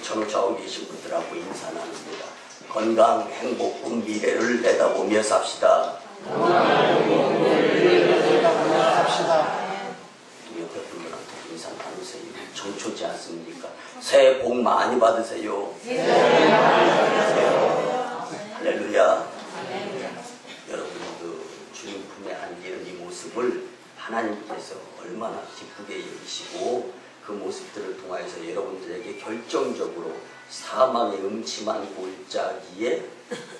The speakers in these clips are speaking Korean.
천호 좌우 계신 분들하고 인사 나눕니다. 건강, 행복, 미래를 내다보며 삽시다. 옆에 분들한테 인사 나누세요. 정초지 않습니까? 새해 복 많이 받으세요. 할렐루야. 여러분 그 주님 품에 안기는 이 모습을 하나님께서 얼마나 기쁘게 여기시고 그 모습들을 통하여서 여러분들에게 결정적으로 사망의 음침한 골짜기에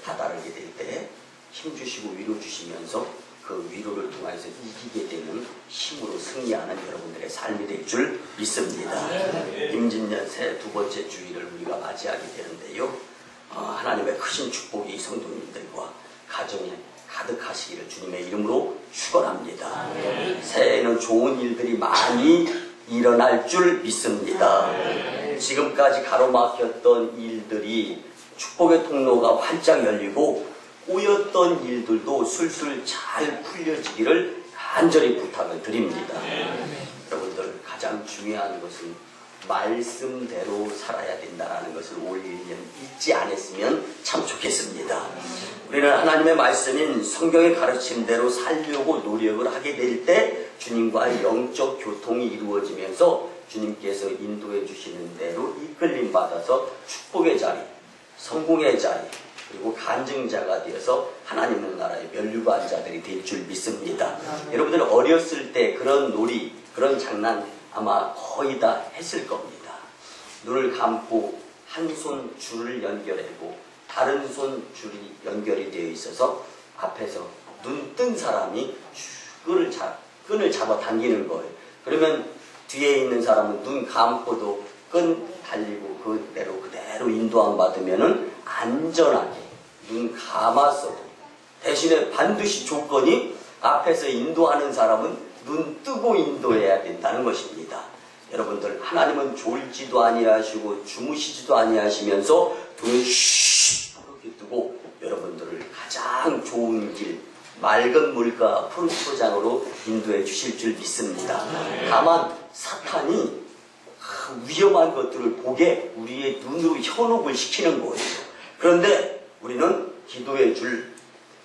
다다르게 될 때 힘주시고 위로 주시면서 그 위로를 통해서 이기게 되는 힘으로 승리하는 여러분들의 삶이 될 줄 믿습니다. 임진년 새 두 번째 주일을 우리가 맞이하게 되는데요. 하나님의 크신 축복이 성도님들과 가정에 가득하시기를 주님의 이름으로 축원합니다. 새해에는 좋은 일들이 많이 일어날 줄 믿습니다. 지금까지 가로막혔던 일들이 축복의 통로가 활짝 열리고 꼬였던 일들도 술술 잘 풀려지기를 간절히 부탁을 드립니다. 여러분들 가장 중요한 것은 말씀대로 살아야 된다는 것을 올 1년 잊지 않았으면 참 좋겠습니다. 우리는 하나님의 말씀인 성경의 가르침대로 살려고 노력을 하게 될 때 주님과의 영적 교통이 이루어지면서 주님께서 인도해 주시는 대로 이끌림 받아서 축복의 자리, 성공의 자리, 그리고 간증자가 되어서 하나님의 나라의 면류관 자들이 될 줄 믿습니다. 여러분들 어렸을 때 그런 놀이, 그런 장난 아마 거의 다 했을 겁니다. 눈을 감고 한 손 줄을 연결하고 다른 손 줄이 연결이 되어 있어서 앞에서 눈 뜬 사람이 끈을 잡아 당기는 거예요. 그러면 뒤에 있는 사람은 눈 감고도 끈 달리고 그대로 인도함 받으면은 안전하게 눈 감았어도 대신에 반드시 조건이 앞에서 인도하는 사람은 눈 뜨고 인도해야 된다는 것입니다. 여러분들 하나님은 졸지도 아니하시고 주무시지도 아니하시면서 눈을 이렇게 뜨고 여러분들을 가장 좋은 길, 맑은 물과 푸른 포장으로 인도해 주실 줄 믿습니다. 다만 사탄이 위험한 것들을 보게 우리의 눈으로 현혹을 시키는 거예요. 그런데 우리는 기도의 줄,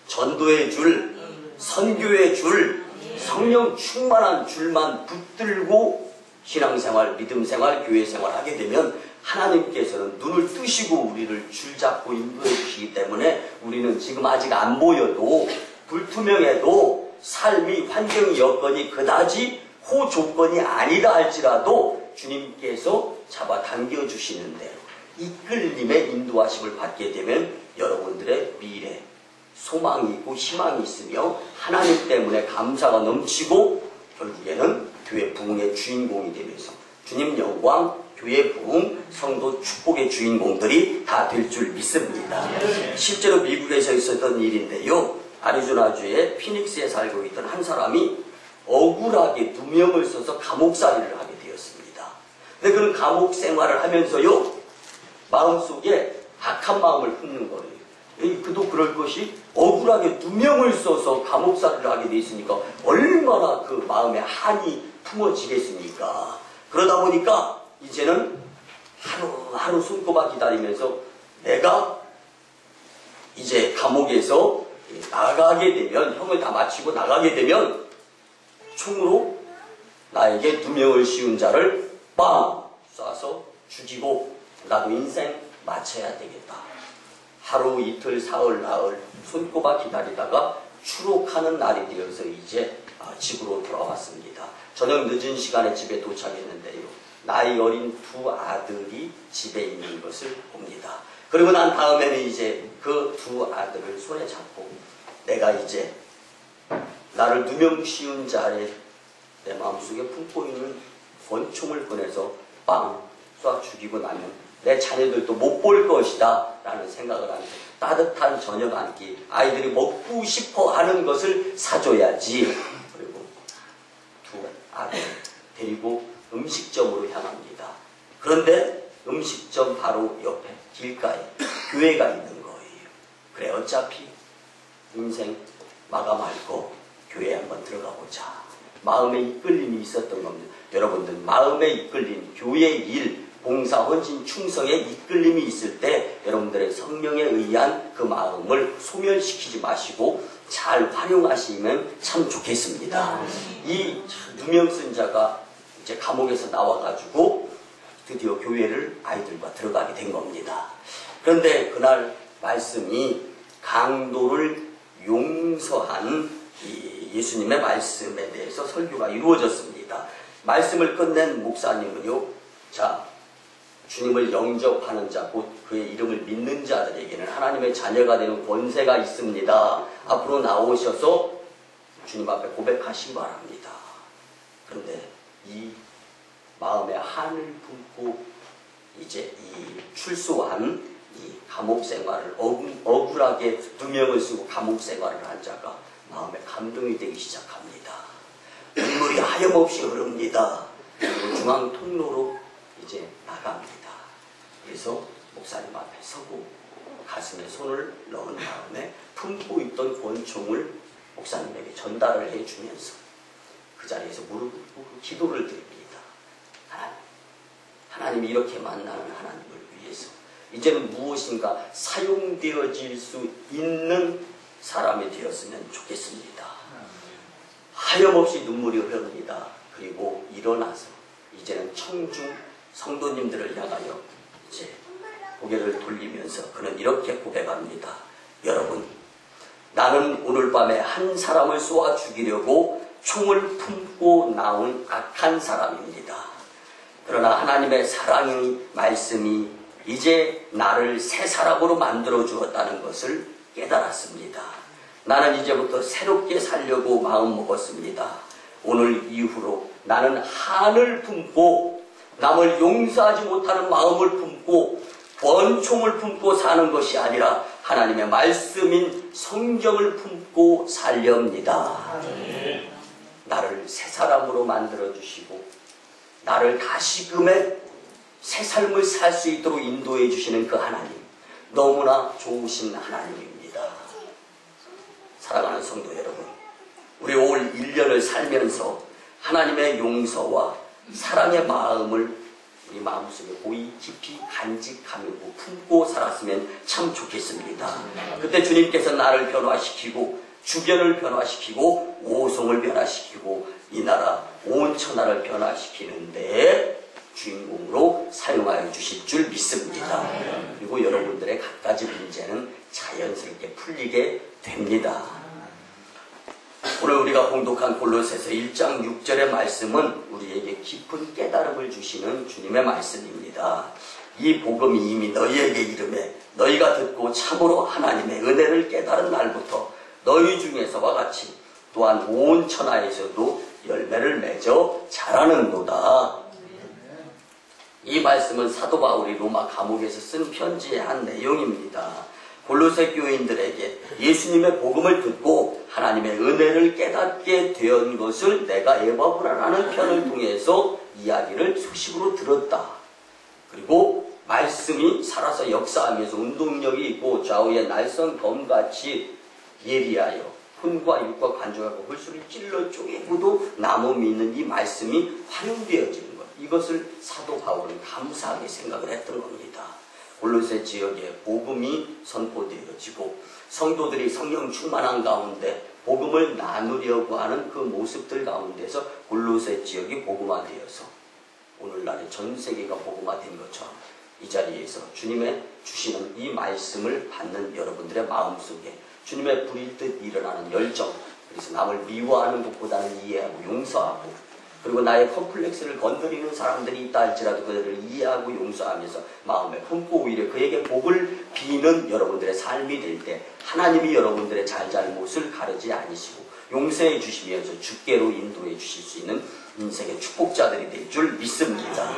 전도의 줄, 선교의 줄, 성령 충만한 줄만 붙들고 신앙생활, 믿음생활, 교회생활 하게 되면 하나님께서는 눈을 뜨시고 우리를 줄잡고 인도해 주시기 때문에 우리는 지금 아직 안 보여도 불투명해도 삶이, 환경이, 여건이 그다지 호조건이 아니다 할지라도 주님께서 잡아당겨 주시는 대로 이끌림의 인도하심을 받게 되면 여러분들의 미래, 소망이 있고 희망이 있으며 하나님 때문에 감사가 넘치고 결국에는 교회 부흥의 주인공이 되면서 주님 영광, 교회 부흥, 성도 축복의 주인공들이 다 될 줄 믿습니다. 실제로 미국에서 있었던 일인데요. 아리조나주의 피닉스에 살고 있던 한 사람이 억울하게 누명을 써서 감옥살이를 하게 되었습니다. 근데 그는 감옥 생활을 하면서요, 마음속에 악한 마음을 품는 거예요. 그도 그럴 것이 억울하게 누명을 써서 감옥살이를 하게 돼 있으니까 얼마나 그 마음에 한이 품어지겠습니까? 그러다 보니까 이제는 하루하루 손꼽아 기다리면서 내가 이제 감옥에서 나가게 되면, 형을 다 마치고 나가게 되면 총으로 나에게 누명을 씌운 자를 빵 쏴서 죽이고 나도 인생 마쳐야 되겠다. 하루, 이틀, 사흘, 나흘 손꼽아 기다리다가 추록하는 날이 되어서 이제 집으로 돌아왔습니다. 저녁 늦은 시간에 집에 도착했는데요. 나이 어린 두 아들이 집에 있는 것을 봅니다. 그리고 난 다음에는 이제 그 두 아들을 손에 잡고 내가 이제 나를 누명 씌운 자의 내 마음속에 품고 있는 권총을 꺼내서 빵 쏴 죽이고 나면 내 자녀들도 못 볼 것이다 라는 생각을 하면서 따뜻한 저녁 한 끼, 아이들이 먹고 싶어 하는 것을 사줘야지. 그리고 두 아들 데리고 음식점으로 향합니다. 그런데 음식점 바로 옆에 길가에 교회가 있는 거예요. 그래 어차피 인생 마감할 거 교회에 한번 들어가 보자. 마음의 이끌림이 있었던 겁니다. 여러분들 마음의 이끌림, 교회의 일, 봉사, 헌신, 충성에 이끌림이 있을 때 여러분들의 성령에 의한 그 마음을 소멸시키지 마시고 잘 활용하시면 참 좋겠습니다. 이 누명 쓴 자가 이제 감옥에서 나와가지고 드디어 교회를 아이들과 들어가게 된 겁니다. 그런데 그날 말씀이 강도를 용서한 이 예수님의 말씀에 대해서 설교가 이루어졌습니다. 말씀을 끝낸 목사님은요, 자, 주님을 영접하는 자, 곧 그의 이름을 믿는 자들에게는 하나님의 자녀가 되는 권세가 있습니다. 앞으로 나오셔서 주님 앞에 고백하시기 바랍니다. 그런데 이 마음에 한을 품고 이제 이 출소한 이 감옥 생활을 억울하게 누명을 쓰고 감옥 생활을 한 자가 마음에 감동이 되기 시작합니다. 눈물이 하염없이 흐릅니다. 그리고 중앙 통로로 이제 나갑니다. 그래서 목사님 앞에 서고 가슴에 손을 넣은 다음에 품고 있던 권총을 목사님에게 전달을 해주면서 그 자리에서 무릎 꿇고 기도를 드립니다. 하나님이 이렇게 만나는 하나님을 위해서 이제는 무엇인가 사용되어질 수 있는 사람이 되었으면 좋겠습니다. 하염없이 눈물이 흐릅니다. 그리고 일어나서 이제는 청중 성도님들을 향하여 이제 고개를 돌리면서 그는 이렇게 고백합니다. 여러분, 나는 오늘 밤에 한 사람을 쏘아 죽이려고 총을 품고 나온 악한 사람입니다. 그러나 하나님의 사랑의 말씀이 이제 나를 새 사람으로 만들어 주었다는 것을 깨달았습니다. 나는 이제부터 새롭게 살려고 마음먹었습니다. 오늘 이후로 나는 한을 품고 남을 용서하지 못하는 마음을 품고 권총을 품고 사는 것이 아니라 하나님의 말씀인 성경을 품고 살렵니다. 나를 새 사람으로 만들어 주시고 나를 다시금의 새 삶을 살 수 있도록 인도해 주시는 그 하나님, 너무나 좋으신 하나님입니다. 사랑하는 성도 여러분, 우리 올 1년을 살면서 하나님의 용서와 사랑의 마음을 우리 마음속에 고이 깊이 간직하며 품고 살았으면 참 좋겠습니다. 그때 주님께서 나를 변화시키고 주변을 변화시키고 오송을 변화시키고 이 나라 온 천하를 변화시키는데 주인공으로 사용하여 주실 줄 믿습니다. 그리고 여러분들의 갖가지 문제는 자연스럽게 풀리게 됩니다. 오늘 우리가 봉독한 골로새서 1장 6절의 말씀은 우리에게 깊은 깨달음을 주시는 주님의 말씀입니다. 이 복음이 이미 너희에게 이르매 너희가 듣고 참으로 하나님의 은혜를 깨달은 날부터 너희 중에서와 같이 또한 온 천하에서도 열매를 맺어 자라는도다. 이 말씀은 사도 바울이 로마 감옥에서 쓴 편지의 한 내용입니다. 골로새 교인들에게 예수님의 복음을 듣고 하나님의 은혜를 깨닫게 된 것을 내가 에바브라라는 편을 통해서 이야기를 소식으로 들었다. 그리고 말씀이 살아서 역사하면서 운동력이 있고 좌우의 날선 검같이 예리하여 혼과 육과 관절하고 홀수를 찔러 쪼개고도 남음이 있는 이 말씀이 활용되어지는 것, 이것을 사도 바울은 감사하게 생각을 했던 겁니다. 골로새 지역에 복음이 선포되어지고 성도들이 성령 충만한 가운데 복음을 나누려고 하는 그 모습들 가운데서 골로새 지역이 복음화되어서 오늘날의 전 세계가 복음화된 것처럼 이 자리에서 주님의 주시는 이 말씀을 받는 여러분들의 마음속에 주님의 불일 듯 일어나는 열정, 그래서 남을 미워하는 것보다는 이해하고 용서하고, 그리고 나의 컴플렉스를 건드리는 사람들이 있다 할지라도 그들을 이해하고 용서하면서 마음에 품고 오히려 그에게 복을 비는 여러분들의 삶이 될 때 하나님이 여러분들의 잘잘못을 가르지 않으시고 용서해 주시면서 주께로 인도해 주실 수 있는 인생의 축복자들이 될 줄 믿습니다.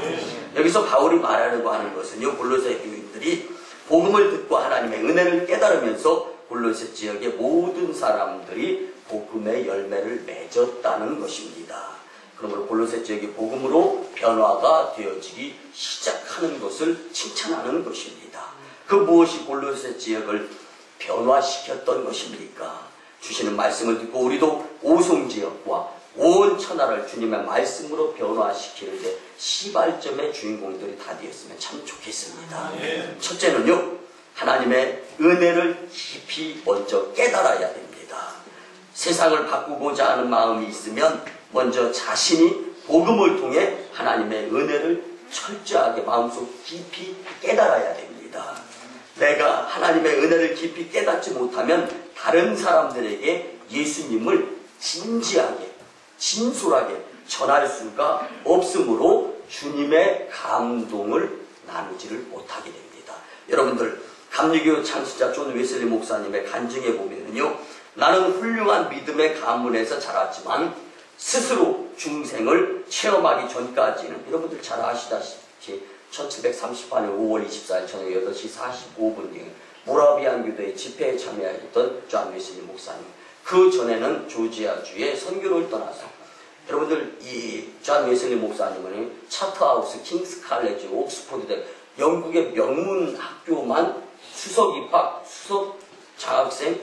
여기서 바울이 말하려고 하는 것은요, 골로새 교인들이 복음을 듣고 하나님의 은혜를 깨달으면서 골로새 지역의 모든 사람들이 복음의 열매를 맺었다는 것입니다. 그러므로 골로새 지역이 복음으로 변화가 되어지기 시작하는 것을 칭찬하는 것입니다. 그 무엇이 골로새 지역을 변화시켰던 것입니까? 주시는 말씀을 듣고 우리도 오송지역과 온 천하를 주님의 말씀으로 변화시키는데 시발점의 주인공들이 다 되었으면 참 좋겠습니다. 첫째는요, 하나님의 은혜를 깊이 먼저 깨달아야 됩니다. 세상을 바꾸고자 하는 마음이 있으면 먼저 자신이 복음을 통해 하나님의 은혜를 철저하게 마음속 깊이 깨달아야 됩니다. 내가 하나님의 은혜를 깊이 깨닫지 못하면 다른 사람들에게 예수님을 진지하게, 진솔하게 전할 수가 없으므로 주님의 감동을 나누지를 못하게 됩니다. 여러분들, 감리교 창시자 존 웨슬리 목사님의 간증에 보면요, 나는 훌륭한 믿음의 가문에서 자랐지만 스스로 중생을 체험하기 전까지는, 여러분들 잘 아시다시피 1738년 5월 24일 저녁 8시 45분경에 모라비안 교도의 집회에 참여했던 존 웨슬리 목사님, 그 전에는 조지아주의 선교를 떠나서, 여러분들 이 존 웨슬리 목사님은 차터하우스, 킹스 칼레지, 옥스포드 대 영국의 명문 학교만 수석 입학, 수석 장학생,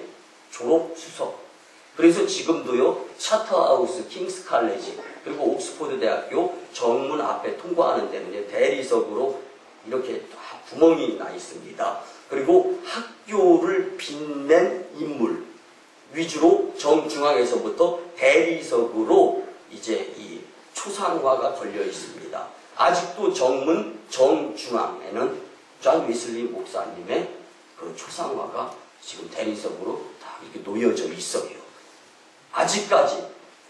졸업 수석. 그래서 지금도요, 차터하우스, 킹스 칼레지, 그리고 옥스포드 대학교 정문 앞에 통과하는 데는 대리석으로 이렇게 구멍이 나 있습니다. 그리고 학교를 빛낸 인물 위주로 정중앙에서부터 대리석으로 이제 이 초상화가 걸려 있습니다. 아직도 정문 정중앙에는 존 웨슬리 목사님의 그 초상화가 지금 대리석으로 다 이렇게 놓여져 있어요.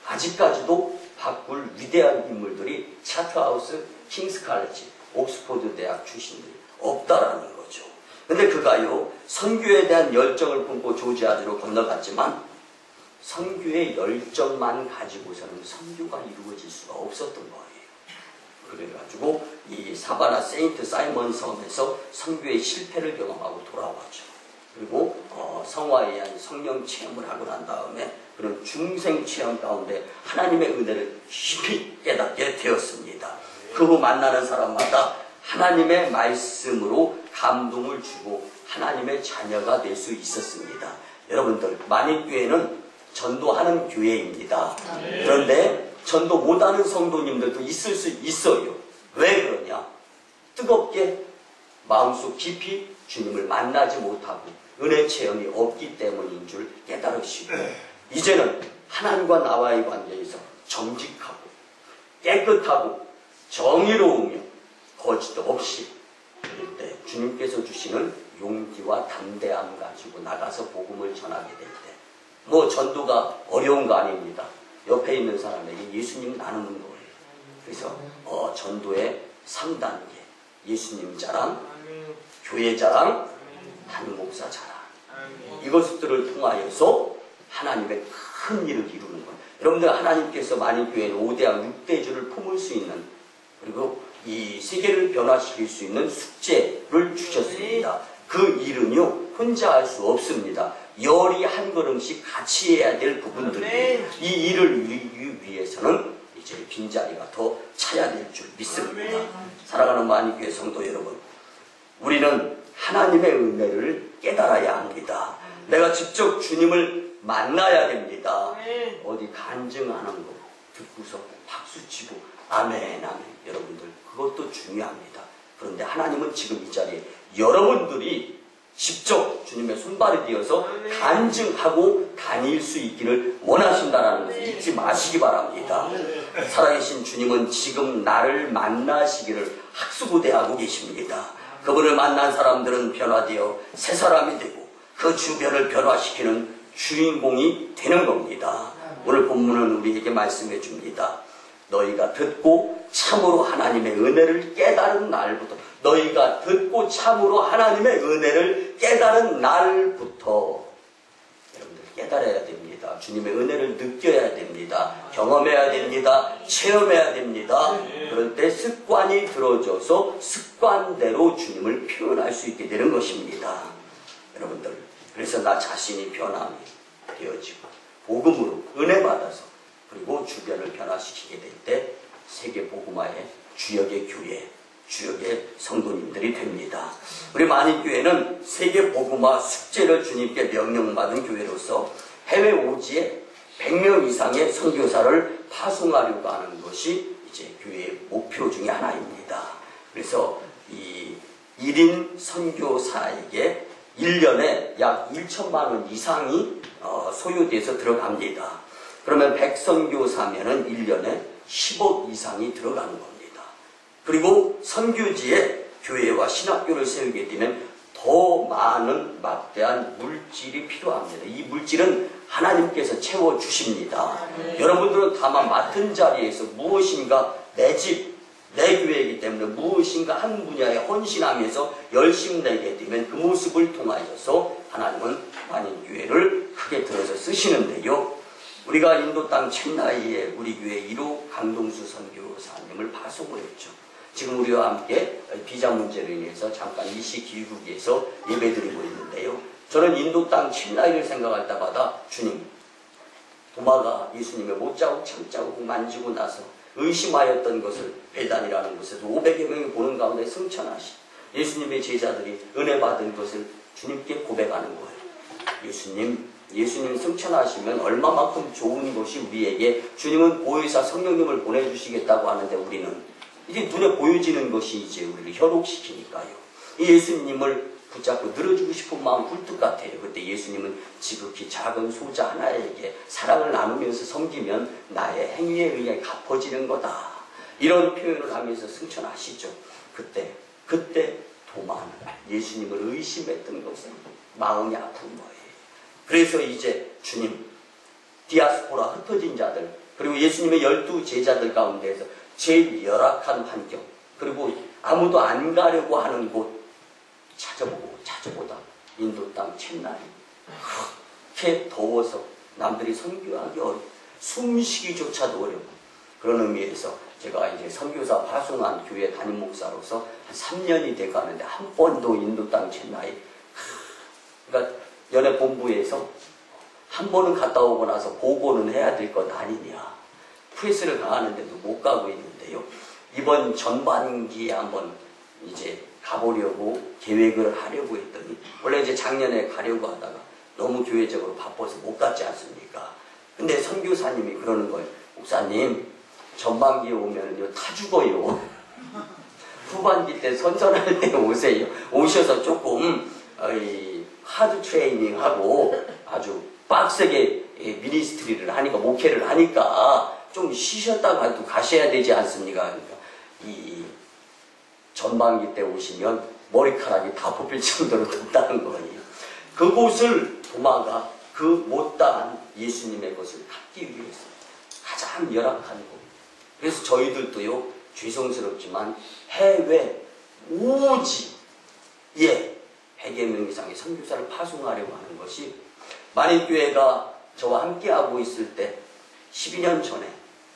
아직까지도 바꿀 위대한 인물들이 차트하우스, 킹스 칼레지, 옥스포드 대학 출신들이 없다라는 거죠. 근데 그가요, 선교에 대한 열정을 품고 조지아주로 건너갔지만 선교의 열정만 가지고서는 선교가 이루어질 수가 없었던 거예요. 그래가지고 이 사바나 세인트 사이먼 섬에서 선교의 실패를 경험하고 돌아왔죠. 그리고 성화에 의한 성령 체험을 하고 난 다음에 그런 중생 체험 가운데 하나님의 은혜를 깊이 깨닫게 되었습니다. 그 후 만나는 사람마다 하나님의 말씀으로 감동을 주고 하나님의 자녀가 될 수 있었습니다. 여러분들, 만인교회는 전도하는 교회입니다. 그런데 전도 못하는 성도님들도 있을 수 있어요. 왜 그러냐? 뜨겁게 마음속 깊이 주님을 만나지 못하고 은혜 체험이 없기 때문인 줄 깨달으시고, 이제는 하나님과 나와의 관계에서 정직하고 깨끗하고 정의로우며 거짓 없이 그럴 때 주님께서 주시는 용기와 담대함 가지고 나가서 복음을 전하게 될 때, 뭐 전도가 어려운 거 아닙니다. 옆에 있는 사람에게 예수님 나누는 거예요. 그래서 전도의 3단계, 예수님 자랑, 교회 자랑, 담임 목사 자랑, 이것들을 통하여서 하나님의 큰 일을 이루는 거예요. 여러분들, 하나님께서 만인교회는 5대학 6대주를 품을 수 있는, 그리고 이 세계를 변화시킬 수 있는 숙제를 주셨습니다. 그 일은요, 혼자 할 수 없습니다. 열이 한 걸음씩 같이 해야 될 부분들이, 이 일을 이루기 위해서는 이제 빈자리가 더 차야 될 줄 믿습니다. 사랑하는 만인교회 성도 여러분, 우리는 하나님의 은혜를 깨달아야 합니다. 내가 직접 주님을 만나야 됩니다. 어디 간증하는 거 듣고서 박수치고 아멘 아멘, 여러분들 그것도 중요합니다. 그런데 하나님은 지금 이 자리에 여러분들이 직접 주님의 손발이 되어서 간증하고 다닐 수 있기를 원하신다는 것을 잊지 마시기 바랍니다. 살아계신 주님은 지금 나를 만나시기를 학수고대하고 계십니다. 그분을 만난 사람들은 변화되어 새 사람이 되고 그 주변을 변화시키는 주인공이 되는 겁니다. 오늘 본문은 우리에게 말씀해 줍니다. 너희가 듣고 참으로 하나님의 은혜를 깨달은 날부터, 너희가 듣고 참으로 하나님의 은혜를 깨달은 날부터, 여러분들 깨달아야 됩니다. 주님의 은혜를 느껴야 됩니다. 경험해야 됩니다. 체험해야 됩니다. 그럴 때 습관이 들어져서 습관대로 주님을 표현할 수 있게 되는 것입니다. 여러분들, 그래서 나 자신이 변함이 되어지고 복음으로 은혜 받아서 그리고 주변을 변화시키게 될 때 세계 복음화의 주역의 교회, 주역의 성도님들이 됩니다. 우리 만인교회는 세계 복음화 숙제를 주님께 명령받은 교회로서 해외 오지에 100명 이상의 선교사를 파송하려고 하는 것이 이제 교회의 목표 중에 하나입니다. 그래서 이 1인 선교사에게 1년에 약 1천만 원 이상이 소요돼서 들어갑니다. 그러면 100선교사면은 1년에 10억 이상이 들어가는 겁니다. 그리고 선교지에 교회와 신학교를 세우게 되면 더 많은 막대한 물질이 필요합니다. 이 물질은 하나님께서 채워주십니다. 여러분들은 다만 맡은 자리에서 무엇인가 내 집, 내 교회이기 때문에 무엇인가 한 분야에 헌신하면서 열심히 내게 되면 그 모습을 통하여서 하나님은 만인교회를 크게 들어서 쓰시는데요. 우리가 인도 땅 첸나이에 우리 교회 1호 강동수 선교사님을 파송을 했죠. 지금 우리와 함께 비자 문제로 인해서 잠깐 이시 기국에서 예배드리고 있는데요. 저는 인도 땅 첸나이를 생각할 때마다 주님, 도마가 예수님의 못자국 참자국 만지고 나서 의심하였던 것을 배단이라는 곳에서 500여 명이 보는 가운데 승천하시 예수님의 제자들이 은혜 받은 것을 주님께 고백하는 거예요. 예수님 승천하시면 얼마만큼 좋은 것이 우리에게 주님은 보혜사 성령님을 보내주시겠다고 하는데 우리는 이제 눈에 보여지는 것이 이제 우리를 현혹시키니까요. 이 예수님을 붙잡고 늘어주고 싶은 마음 굴뚝 같아요. 그때 예수님은 지극히 작은 소자 하나에게 사랑을 나누면서 섬기면 나의 행위에 의해 갚아지는 거다. 이런 표현을 하면서 승천하시죠. 그때 도마는 예수님을 의심했던 것은 마음이 아픈 거예요. 그래서 이제 주님, 디아스포라 흩어진 자들, 그리고 예수님의 12 제자들 가운데에서 제일 열악한 환경, 그리고 아무도 안 가려고 하는 곳 찾아보다 인도 땅 첸나이 그렇게 더워서 남들이 선교하기 어렵고 숨쉬기조차도 어렵고 그런 의미에서 제가 이제 선교사 파송한 교회 담임 목사로서 한 3년이 돼가는데 한 번도 인도 땅 첸나이 그러니까 연애 본부에서 한 번은 갔다 오고 나서 보고는 해야 될 것 아니냐 프레스를 강하는데도 못 가고 있는데요. 이번 전반기에 한번 이제 가보려고 계획을 하려고 했더니 원래 이제 작년에 가려고 하다가 너무 교회적으로 바빠서 못 갔지 않습니까? 근데 선교사님이 그러는 거예요. 목사님 전반기에 오면은요 타 죽어요. 후반기 때 선전할 때 오세요. 오셔서 조금 하드 트레이닝하고 아주 빡세게 미니스트리를 하니까 목회를 하니까 좀 쉬셨다가 또 가셔야 되지 않습니까? 그러니까 이 전반기 때 오시면 머리카락이 다 뽑힐 정도로 덥다는 거예요. 그곳을 도마가 그 못다한 예수님의 것을 갖기 위해서 가장 열악한 곳. 그래서 저희들도요 죄송스럽지만 해외 오지에 100여 명 이상의 선교사를 파송하려고 하는 것이 만인교회가 저와 함께하고 있을 때 12년 전에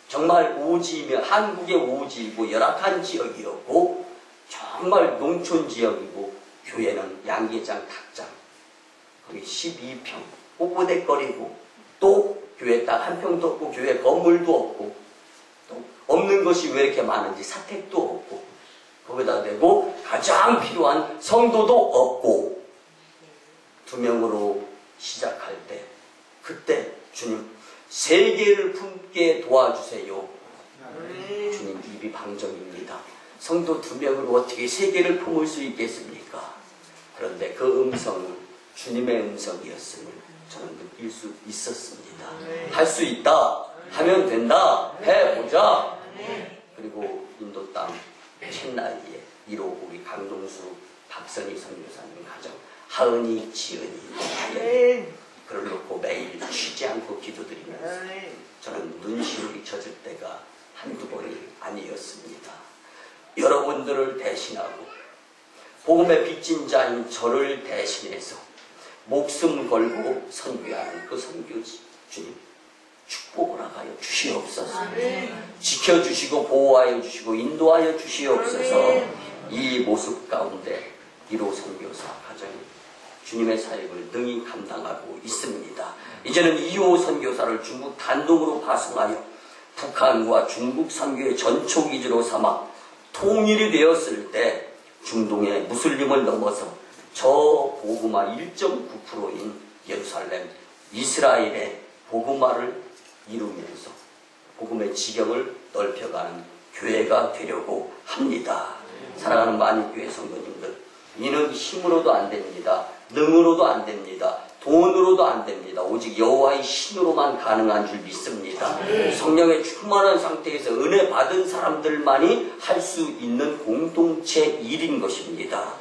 정말 오지이며 한국의 오지이고 열악한 지역이었고 정말 농촌 지역이고 교회는 양계장 탁장 거기 12평 꼿꼿해거리고 또 교회 딱 한 평도 없고 교회 건물도 없고 또 없는 것이 왜 이렇게 많은지 사택도 없고 거기다 대고 가장 필요한 성도도 없고 2명으로 시작할 때 그때 주님 세계를 품게 도와주세요. 주님 입이 방정입니다. 성도 2명으로 어떻게 세계를 품을 수 있겠습니까? 그런데 그 음성은 주님의 음성이었음을 저는 느낄 수 있었습니다. 할 수 있다 하면 된다 해보자. 그리고 인도 땅 첸나이에 1호 우리 강동수 박선희 선교사님 가정 하은이 지은이 그를 놓고 매일 쉬지 않고 기도드리면서 저는 눈시울이 젖을 때가 한두 번이 아니었습니다. 여러분들을 대신하고 복음의 빚진 자인 저를 대신해서 목숨 걸고 선교하는 그 선교지 주님 축복을 하여 주시옵소서. 지켜주시고 보호하여 주시고 인도하여 주시옵소서. 이 모습 가운데 1호 선교사 가정이 주님의 사역을 능히 감당하고 있습니다. 이제는 2호 선교사를 중국 단독으로 파송하여 북한과 중국 선교의 전초기지로 삼아 통일이 되었을 때 중동의 무슬림을 넘어서 저 복음화 1.9%인 예루살렘, 이스라엘의 복음화를 이루면서 복음의 지경을 넓혀가는 교회가 되려고 합니다. 사랑하는 만인교회 성도님들, 이는 힘으로도 안 됩니다. 능으로도 안 됩니다. 돈으로도 안 됩니다. 오직 여호와의 신으로만 가능한 줄 믿습니다. 성령의 충만한 상태에서 은혜 받은 사람들만이 할 수 있는 공동체 일인 것입니다.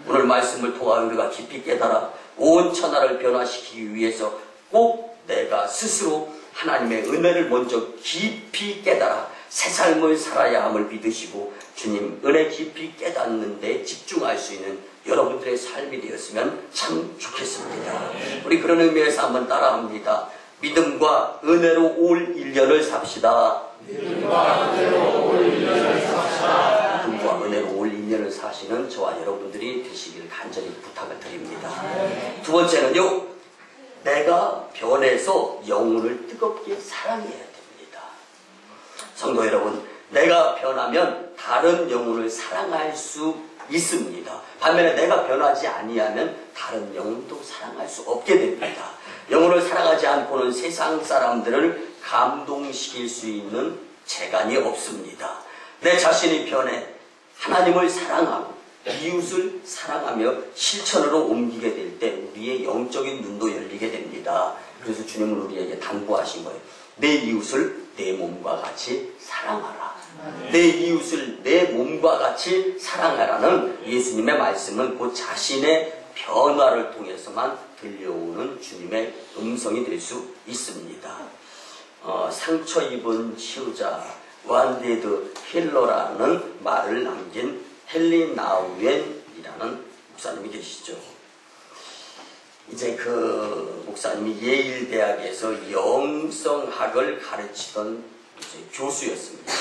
오늘 말씀을 통하여 우리가 깊이 깨달아 온 천하를 변화시키기 위해서 꼭 내가 스스로 하나님의 은혜를 먼저 깊이 깨달아 새 삶을 살아야 함을 믿으시고 주님 은혜 깊이 깨닫는 데 집중할 수 있는 여러분들의 삶이 되었으면 참 좋겠습니다. 우리 그런 의미에서 한번 따라합니다. 믿음과 은혜로 올 1년을 삽시다. 믿음과 은혜로 올 1년을 삽시다. 믿음과 은혜로 올 1년을 사시는 저와 여러분들이 되시길 간절히 부탁을 드립니다. 두 번째는요, 내가 변해서 영혼을 뜨겁게 사랑해야 됩니다. 성도 여러분, 내가 변하면 다른 영혼을 사랑할 수 있습니다. 반면에 내가 변하지 아니하면 다른 영혼도 사랑할 수 없게 됩니다. 영혼을 사랑하지 않고는 세상 사람들을 감동시킬 수 있는 재간이 없습니다. 내 자신이 변해 하나님을 사랑하고 이웃을 사랑하며 실천으로 옮기게 될 때 우리의 영적인 눈도 열리게 됩니다. 그래서 주님은 우리에게 당부하신 거예요. 내 이웃을 내 몸과 같이 사랑하라. 내 이웃을 내 몸과 같이 사랑하라는 예수님의 말씀은 그 자신의 변화를 통해서만 들려오는 주님의 음성이 될 수 있습니다. 상처 입은 치유자 완데드 힐러라는 말을 남긴 헨리 나우엔이라는 목사님이 계시죠. 이제 그 목사님이 예일 대학에서 영성학을 가르치던 이제 교수였습니다.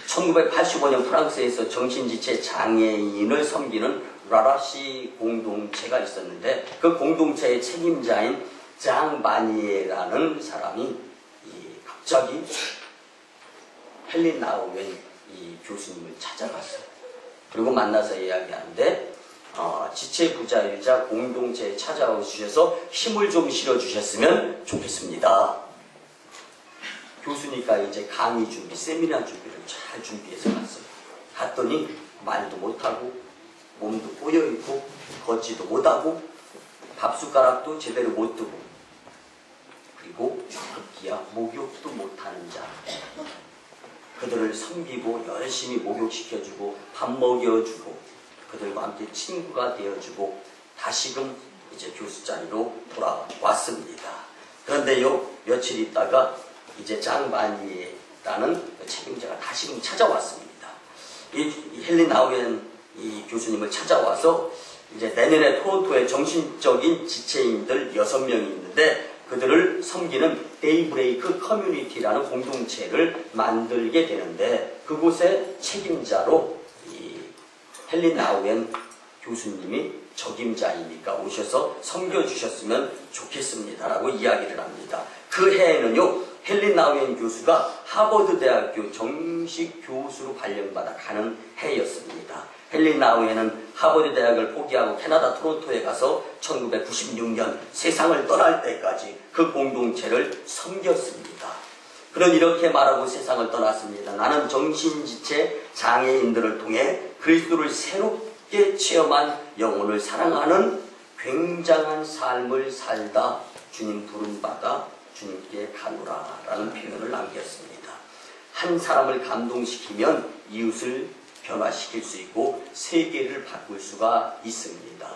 1985년 프랑스에서 정신지체 장애인을 섬기는 라라시 공동체가 있었는데 그 공동체의 책임자인 장 마니에라는 사람이 갑자기 헨리 나우엔 이 교수님을 찾아갔어요. 그리고 만나서 이야기하는데 지체부자이자 공동체에 찾아오셔서 힘을 좀 실어주셨으면 좋겠습니다. 교수니까 이제 강의 준비, 세미나 준비를 잘 준비해서 갔어요. 갔더니 말도 못하고 몸도 꼬여있고 걷지도 못하고 밥숟가락도 제대로 못 두고 그리고 급기야 목욕도 못하는 자, 그들을 섬기고 열심히 목욕시켜주고 밥 먹여주고 그들과 함께 친구가 되어주고 다시금 이제 교수 자리로 돌아왔습니다. 그런데요, 며칠 있다가 이제 장바니에라는 책임자가 다시금 찾아왔습니다. 이 헨리 나우엔 이 교수님을 찾아와서 이제 내년에 토론토에 정신적인 지체인들 6명이 있는데 그들을 섬기는 데이브레이크 커뮤니티라는 공동체를 만들게 되는데 그곳의 책임자로 이 헨리 나우엔 교수님이 적임자이니까 오셔서 섬겨주셨으면 좋겠습니다라고 이야기를 합니다. 그 해에는요, 헨리 나우엔 교수가 하버드 대학교 정식 교수로 발령받아 가는 해였습니다. 헨리 나우엔은 하버드 대학을 포기하고 캐나다 토론토에 가서 1996년 세상을 떠날 때까지 그 공동체를 섬겼습니다. 그는 이렇게 말하고 세상을 떠났습니다. 나는 정신지체 장애인들을 통해 그리스도를 새롭게 체험한 영혼을 사랑하는 굉장한 삶을 살다 주님 부름받아 주님께 가노라 라는 표현을 남겼습니다. 한 사람을 감동시키면 이웃을 변화시킬 수 있고 세계를 바꿀 수가 있습니다.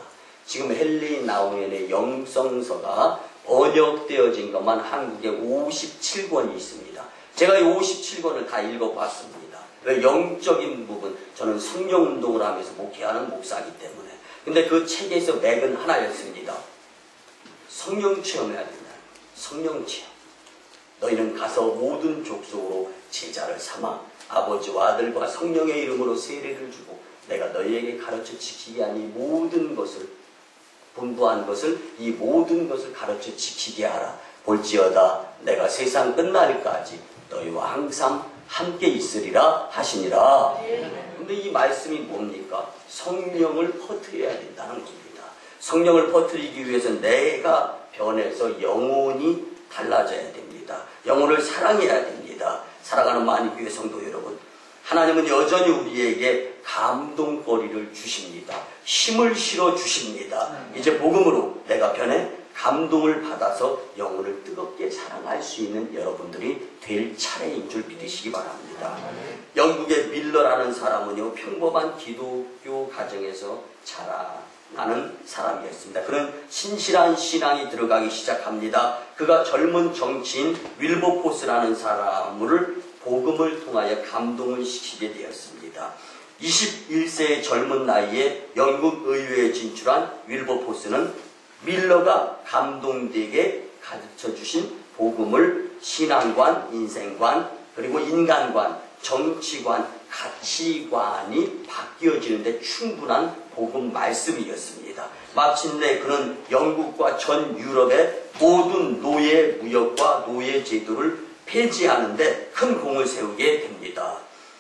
지금 헨리 나우엔의 영성서가 번역되어진 것만 한국에 57권이 있습니다. 제가 이 57권을 다 읽어봤습니다. 왜? 영적인 부분, 저는 성령운동을 하면서 목회하는 목사이기 때문에. 근데 그 책에서 맥은 하나였습니다. 성령 체험해야 된다. 성령 체험. 너희는 가서 모든 족속으로 제자를 삼아 아버지와 아들과 성령의 이름으로 세례를 주고 내가 너희에게 가르쳐 지키게 하니 모든 것을 분부한 것을 이 모든 것을 가르쳐 지키게 하라. 볼지어다 내가 세상 끝날까지 너희와 항상 함께 있으리라 하시니라. 근데 이 말씀이 뭡니까? 성령을 퍼뜨려야 된다는 겁니다. 성령을 퍼뜨리기 위해서는 내가 변해서 영혼이 달라져야 됩니다. 영혼을 사랑해야 됩니다. 사랑하는 만인교회 성도 여러분, 하나님은 여전히 우리에게 감동거리를 주십니다. 힘을 실어 주십니다. 이제 복음으로 내가 변해 감동을 받아서 영혼을 뜨겁게 사랑할 수 있는 여러분들이 될 차례인 줄 믿으시기 바랍니다. 영국의 밀러라는 사람은요, 평범한 기독교 가정에서 자라나는 사람이었습니다. 그는 신실한 신앙이 들어가기 시작합니다. 그가 젊은 정치인 윌버포스라는 사람을 복음을 통하여 감동을 시키게 되었습니다. 21세의 젊은 나이에 영국 의회에 진출한 윌버포스는 밀러가 감동되게 가르쳐주신 복음을 신앙관, 인생관, 그리고 인간관, 정치관, 가치관이 바뀌어지는데 충분한 복음 말씀이었습니다. 마침내 그는 영국과 전 유럽의 모든 노예 무역과 노예 제도를 폐지하는데 큰 공을 세우게 됩니다.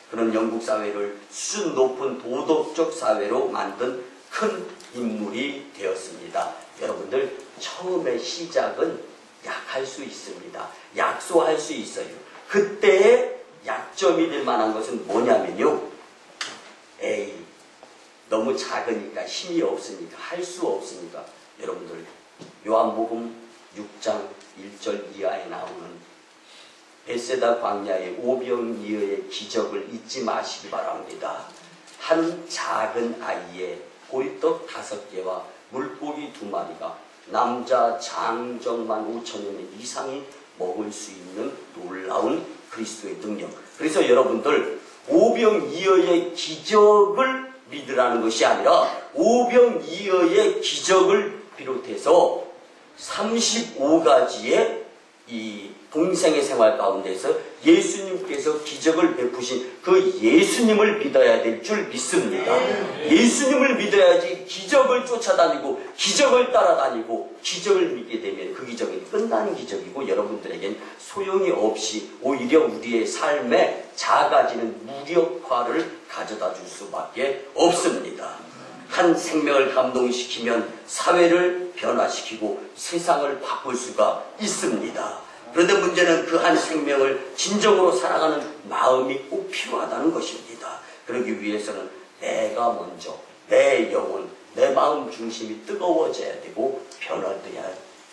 그는 영국 사회를 수준 높은 도덕적 사회로 만든 큰 인물이 되었습니다. 여러분들, 처음의 시작은 약할 수 있습니다. 약소할 수 있어요. 그때의 약점이 될 만한 것은 뭐냐면요, 에이, 너무 작으니까, 힘이 없으니까, 할 수 없으니까. 여러분들, 요한복음 6장 1절 이하에 나오는 베세다 광야의 오병이어의 기적을 잊지 마시기 바랍니다. 한 작은 아이의 보리떡 5개와 물고기 2마리가 남자 장정만 5천여 이상이 먹을 수 있는 놀라운 그리스도의 능력. 그래서 여러분들, 오병이어의 기적을 믿으라는 것이 아니라 오병이어의 기적을 비롯해서 35가지의 이 동생의 생활 가운데서 예수님께서 기적을 베푸신 그 예수님을 믿어야 될 줄 믿습니다. 예수님을 믿어야지 기적을 쫓아다니고 기적을 따라다니고 기적을 믿게 되면 그 기적이 끝나는 기적이고 여러분들에겐 소용이 없이 오히려 우리의 삶에 작아지는 무력화를 가져다 줄 수밖에 없습니다. 한 생명을 감동시키면 사회를 변화시키고 세상을 바꿀 수가 있습니다. 그런데 문제는 그 한 생명을 진정으로 사랑하는 마음이 꼭 필요하다는 것입니다. 그러기 위해서는 내가 먼저, 내 영혼, 내 마음 중심이 뜨거워져야 되고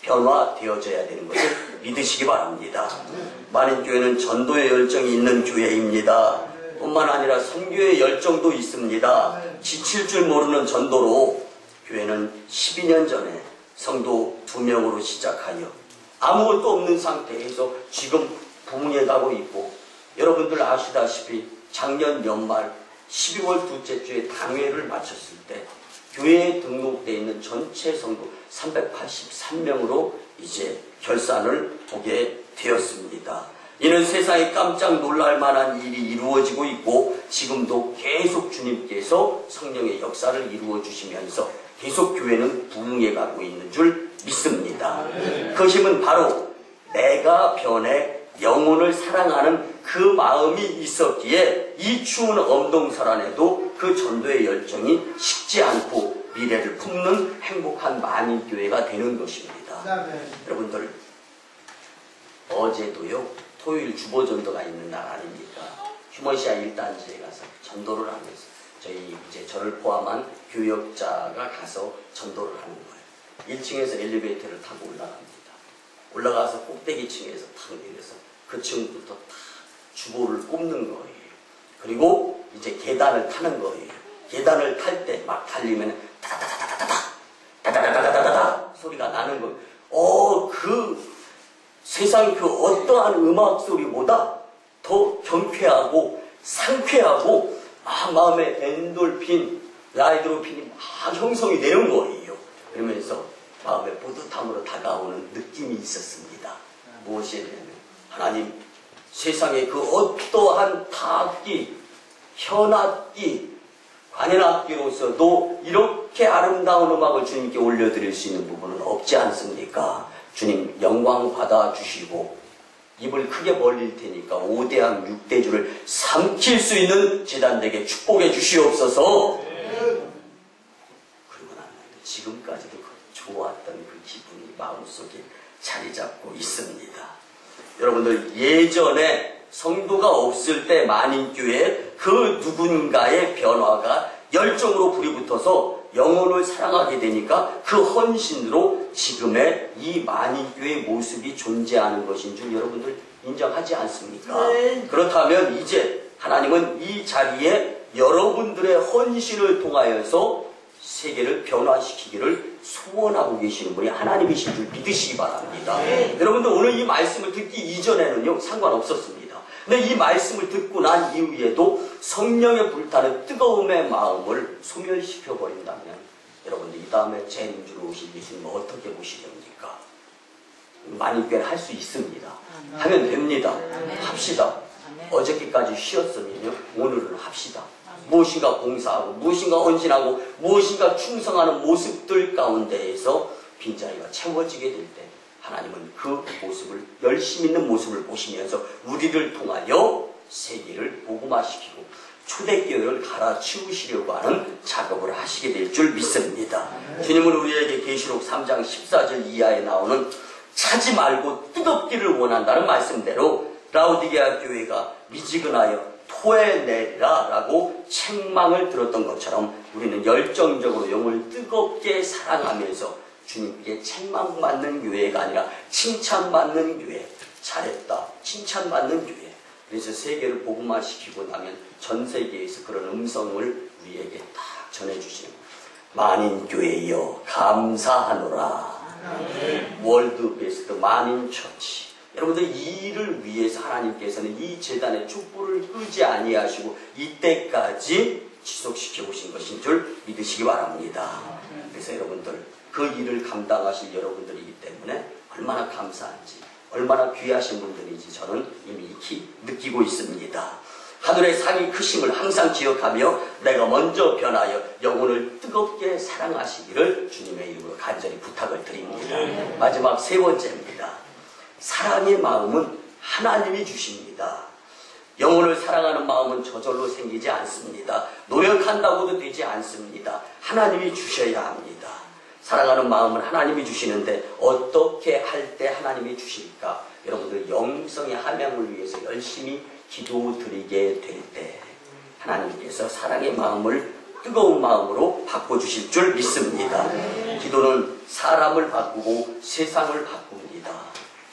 변화되어져야 되는 것을 믿으시기 바랍니다. 만인교회는 전도의 열정이 있는 교회입니다. 뿐만 아니라 선교의 열정도 있습니다. 지칠 줄 모르는 전도로 교회는 12년 전에 성도 2명으로 시작하여 아무것도 없는 상태에서 지금 부흥해 가고 있고, 여러분들 아시다시피 작년 연말 12월 둘째 주에 당회를 마쳤을 때 교회에 등록되어 있는 전체 성도 383명으로 이제 결산을 보게 되었습니다. 이는 세상에 깜짝 놀랄 만한 일이 이루어지고 있고 지금도 계속 주님께서 성령의 역사를 이루어 주시면서 계속 교회는 부흥해 가고 있는 줄 믿습니다. 그 힘은 바로 내가 변해 영혼을 사랑하는 그 마음이 있었기에 이 추운 엄동설 안에도 그 전도의 열정이 식지 않고 미래를 품는 행복한 만인교회가 되는 것입니다. 여러분들, 어제도요, 토요일 주보전도가 있는 날 아닙니까? 휴머시아 1단지에 가서 전도를 하면서 저희 이제 저를 포함한 교역자가 가서 전도를 하는 거예요. 1층에서 엘리베이터를 타고 올라갑니다. 올라가서 꼭대기층에서 탁 내려서 그 층부터 탁 주보를 꼽는 거예요. 그리고 이제 계단을 타는 거예요. 계단을 탈 때 막 달리면 다다다다다다다다다다다다다 소리가 나는 거예요. 그 세상 그 어떠한 음악 소리보다 더 경쾌하고 상쾌하고 마음에 엔돌핀, 라이드로핀이 막 형성이 되는 거예요. 그러면서 마음의 뿌듯함으로 다가오는 느낌이 있었습니다. 무엇이냐면 하나님, 세상에 그 어떠한 타악기, 현악기, 관현악기로서도 이렇게 아름다운 음악을 주님께 올려드릴 수 있는 부분은 없지 않습니까? 주님 영광 받아주시고 입을 크게 벌릴 테니까 5대왕 6대주를 삼킬 수 있는 제단에게 축복해 주시옵소서. 그리고 나면 지금까지도 그 좋았던 그 기분이 마음속에 자리 잡고 있습니다. 여러분들, 예전에 성도가 없을 때 만인교회에 그 누군가의 변화가 열정으로 불이 붙어서 영혼을 사랑하게 되니까 그 헌신으로 지금의 이 만인교회의 모습이 존재하는 것인 줄 여러분들 인정하지 않습니까? 네. 그렇다면 이제 하나님은 이 자리에 여러분들의 헌신을 통하여서 세계를 변화시키기를 소원하고 계시는 분이 하나님이신 줄 믿으시기 바랍니다. 네. 여러분들 오늘 이 말씀을 듣기 이전에는요 상관없었습니다. 근데 이 말씀을 듣고 난 이후에도 성령의 불타는 뜨거움의 마음을 소멸시켜 버린다면 여러분들 이 다음에 재림주로 오실 예수님은 어떻게 보시렵니까? 만인교회는 할 수 있습니다. 하면 됩니다. 합시다. 어저께까지 쉬었으면요 오늘은 합시다. 무엇인가 봉사하고 무엇인가 헌신하고 무엇인가 충성하는 모습들 가운데에서 빈자리가 채워지게 될 때 하나님은 그 모습을 열심 있는 모습을 보시면서 우리를 통하여 세계를 복음화시키고 초대교회를 갈아치우시려고 하는 작업을 하시게 될 줄 믿습니다. 주님은 우리에게 계시록 3장 14절 이하에 나오는 차지 말고 뜨겁기를 원한다는 말씀대로 라오디게아 교회가 미지근하여 토해내리라 라고 책망을 들었던 것처럼 우리는 열정적으로 영을 뜨겁게 사랑하면서 주님께 책망받는 교회가 아니라 칭찬받는 교회, 잘했다, 칭찬받는 교회. 그래서 세계를 복음화시키고 나면 전 세계에서 그런 음성을 우리에게 딱 전해주시는 만인교회여 감사하노라. 월드 베스트 만인처치. 여러분들 이 일을 위해서 하나님께서는 이 재단의 촛불을 끄지 아니하시고 이때까지 지속시켜 오신 것인 줄 믿으시기 바랍니다. 그래서 여러분들 그 일을 감당하실 여러분들이기 때문에 얼마나 감사한지 얼마나 귀하신 분들인지 저는 이미 익히 느끼고 있습니다. 하늘의 상이 크심을 항상 기억하며 내가 먼저 변하여 영혼을 뜨겁게 사랑하시기를 주님의 이름으로 간절히 부탁을 드립니다. 마지막 세 번째입니다. 사랑의 마음은 하나님이 주십니다. 영혼을 사랑하는 마음은 저절로 생기지 않습니다. 노력한다고도 되지 않습니다. 하나님이 주셔야 합니다. 사랑하는 마음은 하나님이 주시는데 어떻게 할 때 하나님이 주실까? 여러분들 영성의 함양을 위해서 열심히 기도드리게 될 때 하나님께서 사랑의 마음을 뜨거운 마음으로 바꿔주실 줄 믿습니다. 기도는 사람을 바꾸고 세상을 바꿉니다.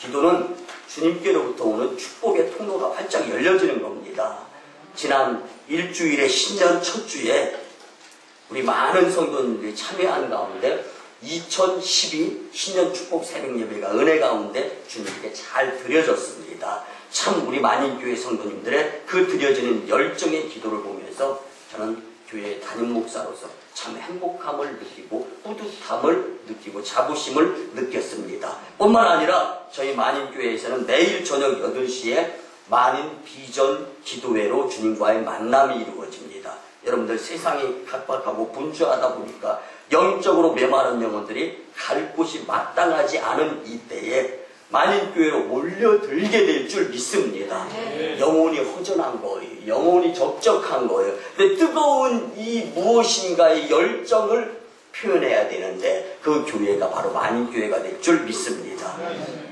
기도는 주님께로부터 오는 축복의 통로가 활짝 열려지는 겁니다. 지난 일주일의 신년 첫 주에 우리 많은 성도님들이 참여한 가운데 2012 신년 축복 새벽 예배가 은혜 가운데 주님께 잘 드려졌습니다. 참 우리 만인교회 성도님들의 그 드려지는 열정의 기도를 보면서 저는 교회 담임 목사로서 참 행복함을 느끼고 뿌듯함을 느끼고 자부심을 느꼈습니다. 뿐만 아니라 저희 만인교회에서는 내일 저녁 8시에 만인 비전 기도회로 주님과의 만남이 이루어집니다. 여러분들 세상이 각박하고 분주하다 보니까 영적으로 메마른 영혼들이 갈 곳이 마땅하지 않은 이때에 만인교회로 몰려들게 될 줄 믿습니다. 영혼이 허전한 거예요. 영혼이 적적한 거예요. 근데 뜨거운 이 무엇인가의 열정을 표현해야 되는데 그 교회가 바로 만인교회가 될 줄 믿습니다.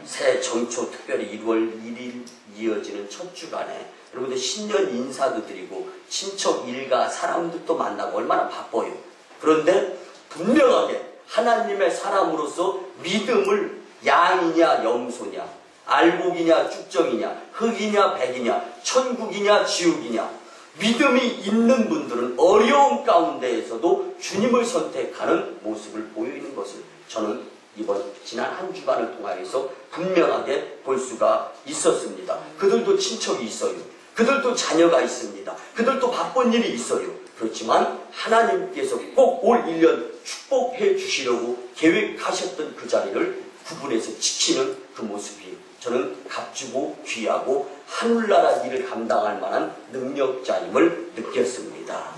새 정초 특별히 1월 1일 이어지는 첫 주간에 여러분들 신년 인사도 드리고 친척 일가 사람들도 만나고 얼마나 바빠요. 그런데 분명하게 하나님의 사람으로서 믿음을 양이냐 염소냐 알곡이냐 쭉정이냐 흙이냐 백이냐 천국이냐 지옥이냐 믿음이 있는 분들은 어려운 가운데에서도 주님을 선택하는 모습을 보이는 것을 저는 지난 한 주간을 통하여서 분명하게 볼 수가 있었습니다. 그들도 친척이 있어요. 그들도 자녀가 있습니다. 그들도 바쁜 일이 있어요. 그렇지만 하나님께서 꼭 올 1년 축복해 주시려고 계획하셨던 그 자리를 구분해서 지키는 그 모습이 저는 값주고 귀하고 하늘나라 일을 감당할 만한 능력자임을 느꼈습니다.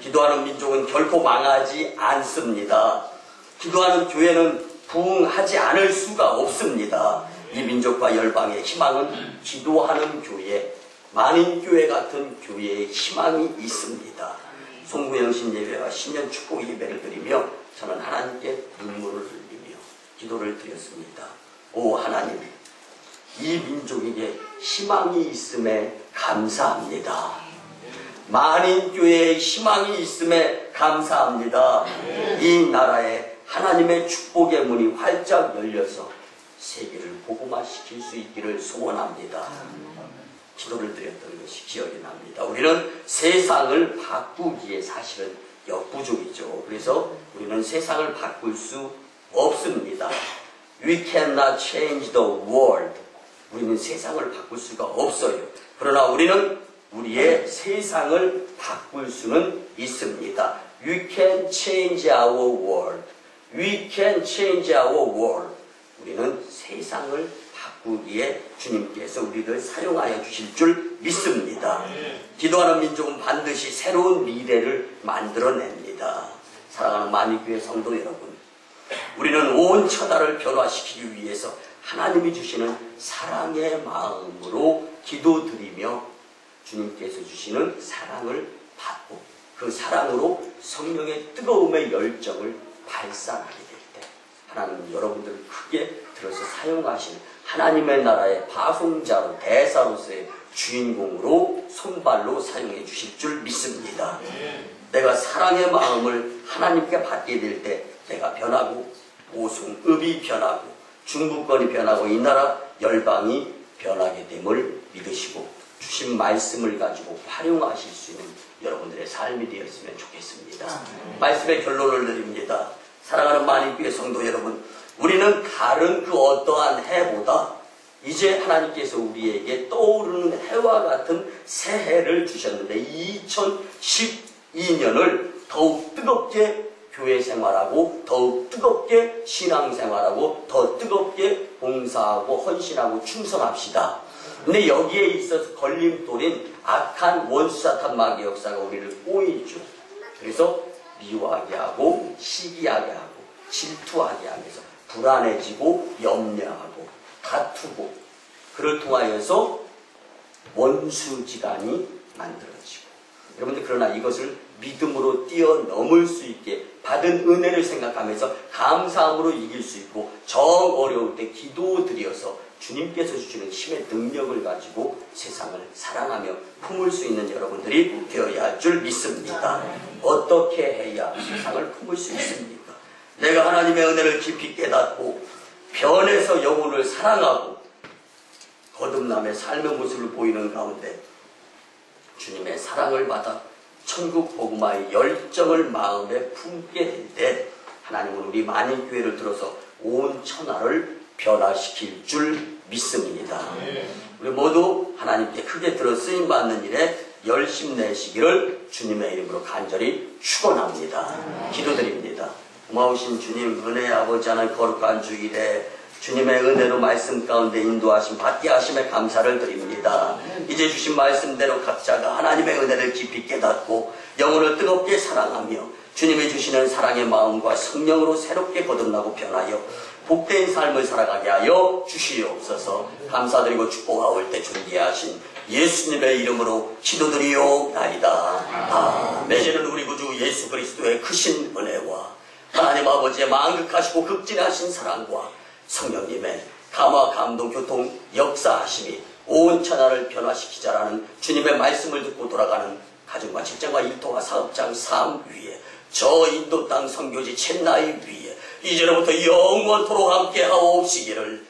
기도하는 민족은 결코 망하지 않습니다. 기도하는 교회는 부흥하지 않을 수가 없습니다. 이 민족과 열방의 희망은 기도하는 교회, 만인교회 같은 교회의 희망이 있습니다. 송구영신 예배와 신년 축복 예배를 드리며 저는 하나님께 눈물을 흘리며 기도를 드렸습니다. 오 하나님, 이 민족에게 희망이 있음에 감사합니다. 만인교회에 희망이 있음에 감사합니다. 이 나라에 하나님의 축복의 문이 활짝 열려서 세계를 복음화시킬 수 있기를 소원합니다. 기도를 드렸던 것이 기억이 납니다. 우리는 세상을 바꾸기에 사실은 역부족이죠. 그래서 우리는 세상을 바꿀 수 없습니다. We cannot change the world. 우리는 세상을 바꿀 수가 없어요. 그러나 우리는 우리의 세상을 바꿀 수는 있습니다. We can change our world. We can change our world. 우리는 세상을 바꾸기에 주님께서 우리를 사용하여 주실 줄 믿습니다. 기도하는 민족은 반드시 새로운 미래를 만들어냅니다. 사랑하는 만인교회 성도 여러분, 우리는 온 천하를 변화시키기 위해서 하나님이 주시는 사랑의 마음으로 기도드리며 주님께서 주시는 사랑을 받고 그 사랑으로 성령의 뜨거움의 열정을 발산하게 될 때 하나님은 여러분들을 크게 들어서 사용하신 하나님의 나라의 파송자로 대사로서의 주인공으로 손발로 사용해 주실 줄 믿습니다. 내가 사랑의 마음을 하나님께 받게 될 때 내가 변하고 오송읍이 변하고 중부권이 변하고 이 나라 열방이 변하게 됨을 믿으시고 주신 말씀을 가지고 활용하실 수 있는 여러분들의 삶이 되었으면 좋겠습니다. 말씀의 결론을 드립니다. 사랑하는 만인교회 성도 여러분, 우리는 다른 그 어떠한 해보다 이제 하나님께서 우리에게 떠오르는 해와 같은 새해를 주셨는데 2012년을 더욱 뜨겁게 교회 생활하고 더욱 뜨겁게 신앙생활하고 더 뜨겁게 봉사하고 헌신하고 충성합시다. 근데 여기에 있어서 걸림돌인 악한 원수사탄 마귀 역사가 우리를 꼬이죠. 그래서 미워하게 하고 시기하게 하고 질투하게 하면서 불안해지고 염려하고 다투고 그를 통하여서 원수지간이 만들어지고 여러분들 그러나 이것을 믿음으로 뛰어넘을 수 있게 받은 은혜를 생각하면서 감사함으로 이길 수 있고 정 어려울 때 기도드려서 주님께서 주시는 힘의 능력을 가지고 세상을 사랑하며 품을 수 있는 여러분들이 되어야 할 줄 믿습니다. 어떻게 해야 세상을 품을 수 있습니까? 내가 하나님의 은혜를 깊이 깨닫고 변해서 영혼을 사랑하고 거듭남의 삶의 모습을 보이는 가운데 주님의 사랑을 받아 천국 복음화의 열정을 마음에 품게 될 때 하나님은 우리 만인교회를 들어서 온 천하를 변화시킬 줄 믿습니다. 우리 모두 하나님께 크게 들어 쓰임받는 일에 열심 내시기를 주님의 이름으로 간절히 축원합니다. 기도드립니다. 고마우신 주님, 은혜의 아버지 하나님 거룩한 주일에 주님의 은혜로 말씀 가운데 인도하심 받게 하심에 감사를 드립니다. 이제 주신 말씀대로 각자가 하나님의 은혜를 깊이 깨닫고 영혼을 뜨겁게 사랑하며 주님이 주시는 사랑의 마음과 성령으로 새롭게 거듭나고 변하여 복된 삶을 살아가게 하여 주시옵소서. 감사드리고 축복하올 때 존귀하신 예수님의 이름으로 기도드리옵나이다. 아멘. 이제는 우리 구주 예수 그리스도의 크신 은혜와 하나님 아버지의 만극하시고 극진하신 사랑과 성령님의 감화 감동 교통 역사하심이 온 천하를 변화시키자라는 주님의 말씀을 듣고 돌아가는 가정과 직장과 일터와 사업장 삶 위에 저 인도 땅 선교지 챗나이 위에 이제로부터 영원토록 함께 하옵시기를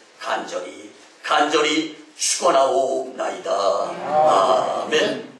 간절히 축원하옵나이다. 아멘.